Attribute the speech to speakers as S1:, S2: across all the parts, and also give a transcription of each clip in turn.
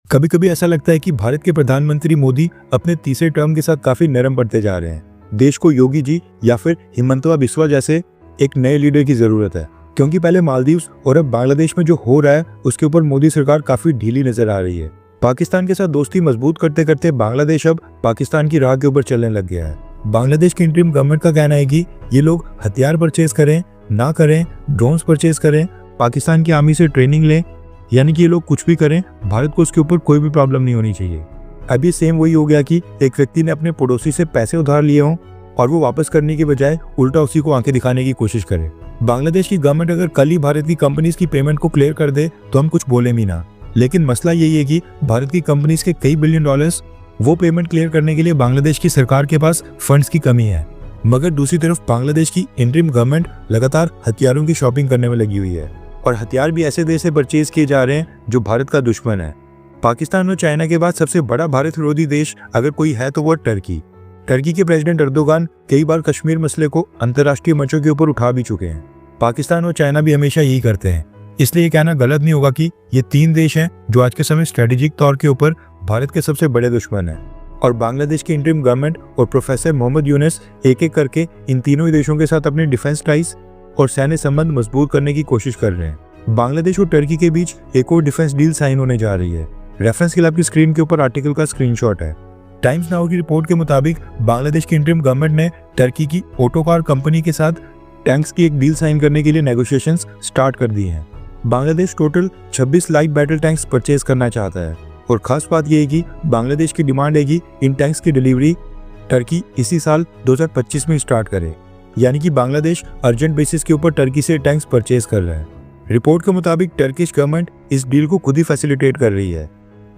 S1: कभी कभी ऐसा लगता है कि भारत के प्रधानमंत्री मोदी अपने तीसरे टर्म के साथ काफी नरम पड़ते जा रहे हैं। देश को योगी जी या फिर हिमंतवा बिस्वा जैसे एक नए लीडर की जरूरत है, क्योंकि पहले मालदीव्स और अब बांग्लादेश में जो हो रहा है उसके ऊपर मोदी सरकार काफी ढीली नजर आ रही है। पाकिस्तान के साथ दोस्ती मजबूत करते करते बांग्लादेश अब पाकिस्तान की राह के ऊपर चलने लग गया है। बांग्लादेश की इंटरिम गवर्नमेंट का कहना है कि ये लोग हथियार परचेज करें ना करें, ड्रोन्स परचेज करें, पाकिस्तान की आर्मी से ट्रेनिंग लें, यानी कि ये लोग कुछ भी करें, भारत को उसके ऊपर कोई भी प्रॉब्लम नहीं होनी चाहिए। अभी सेम वही हो गया कि एक व्यक्ति ने अपने पड़ोसी से पैसे उधार लिए हों और वो वापस करने की बजाय उल्टा उसी को आंखें दिखाने की कोशिश करे। बांग्लादेश की गवर्नमेंट अगर कल ही भारत की कंपनीज की पेमेंट को क्लियर कर दे तो हम कुछ बोले भी ना, लेकिन मसला यही है कि भारत की कंपनीज के कई बिलियन डॉलर्स वो पेमेंट क्लियर करने के लिए बांग्लादेश की सरकार के पास फंड्स की कमी है। मगर दूसरी तरफ बांग्लादेश की इंटरिम गवर्नमेंट लगातार हथियारों की शॉपिंग करने में लगी हुई है, और हथियार भी ऐसे देश से परचेज किए जा रहे हैं जो भारत का दुश्मन है। पाकिस्तान और चाइना के बाद सबसे बड़ा भारत विरोधी देश अगर कोई है तो वो टर्की। टर्की के प्रेसिडेंट अर्दोगान कई बार कश्मीर मसले को अंतर्राष्ट्रीय मंचों के ऊपर उठा भी चुके हैं। पाकिस्तान और चाइना भी हमेशा यही करते हैं, इसलिए ये कहना गलत नहीं होगा कि ये तीन देश हैं जो आज के समय स्ट्रेटेजिक तौर के ऊपर भारत के सबसे बड़े दुश्मन हैं। और बांग्लादेश की इंटरिम गवर्नमेंट और प्रोफेसर मोहम्मद यूनुस एक एक करके इन तीनों ही देशों के साथ अपने डिफेंस टाइज और सैन्य संबंध मजबूत करने की कोशिश कर रहे हैं। बांग्लादेश और टर्की के बीच एक और डिफेंस डील साइन होने जा रही है। रेफरेंस के लिए आपकी स्क्रीन के ऊपर आर्टिकल का स्क्रीनशॉट है। टाइम्स नाउ की रिपोर्ट के मुताबिक बांग्लादेश की इंटरिम गवर्नमेंट ने टर्की की ऑटोकार कंपनी के साथ टैंक्स की एक डील साइन करने के लिए नेगोशिएशंस स्टार्ट कर दिए हैं। Bangladesh total 26 light battle tanks purchase करना चाहता है, और खास बात यह है कि बांग्लादेश की डिमांड है कि इन टैंक्स की डिलीवरी टर्की इसी साल 2025 में स्टार्ट करे, यानी कि बांग्लादेश अर्जेंट बेसिस के ऊपर टर्की से टैंक्स परचेज कर रहा है। रिपोर्ट के मुताबिक टर्किश गवर्नमेंट इस डील को खुद ही फैसिलिटेट कर रही है।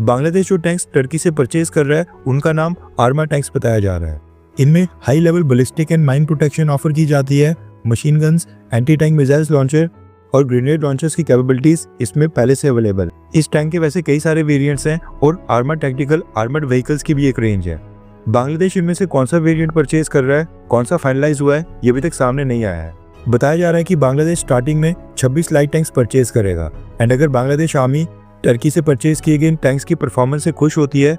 S1: बांग्लादेश जो टैंक्स टर्की से परचेज कर रहा है उनका नाम आर्मा टैंक्स बताया जा रहा है। इनमें high level ballistic and mine protection offer की जाती है, machine guns, anti tank missiles launcher और ग्रेनेड लॉन्चर्स की कैपेबिलिटीज इसमें पहले से अवेलेबल। इस टैंक के वैसे कई सारे वेरिएंट्स हैं और आर्मर्ड टैक्टिकल आर्मर्ड व्हीकल्स की भी एक रेंज है। बांग्लादेश इनमें से कौन सा वेरिएंट परचेज कर रहा है, कौन सा फाइनलाइज हुआ है, ये अभी तक सामने नहीं आया है। बताया जा रहा है कि बांग्लादेश स्टार्टिंग में 26 लाइट टैंक्स परचेज करेगा, एंड अगर बांग्लादेश आर्मी टर्की से परचेज किए गए इन टैंक्स की परफॉर्मेंस से खुश होती है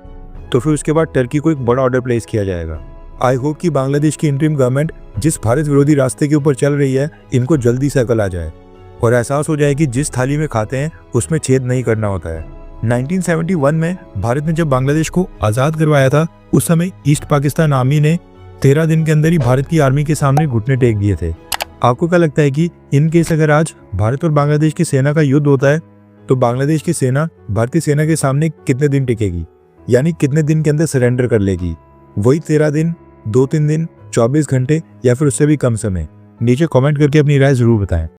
S1: तो फिर उसके बाद टर्की को एक बड़ा ऑर्डर प्लेस किया जाएगा। आई होप कि बांग्लादेश की इंटरिम गवर्नमेंट जिस भारत विरोधी रास्ते के ऊपर चल रही है इनको जल्दी से अकल आ जाए और एहसास हो जाए कि जिस थाली में खाते हैं उसमें छेद नहीं करना होता है। 1971 में भारत ने जब बांग्लादेश को आज़ाद करवाया था उस समय ईस्ट पाकिस्तान आर्मी ने 13 दिन के अंदर ही भारत की आर्मी के सामने घुटने टेक दिए थे। आपको क्या लगता है कि इन केस अगर आज भारत और बांग्लादेश की सेना का युद्ध होता है तो बांग्लादेश की सेना भारतीय सेना के सामने कितने दिन टिकेगी, यानी कितने दिन के अंदर सरेंडर कर लेगी? वही 13 दिन, 2-3 दिन, 24 घंटे या फिर उससे भी कम समय? नीचे कमेंट करके अपनी राय जरूर बताएं।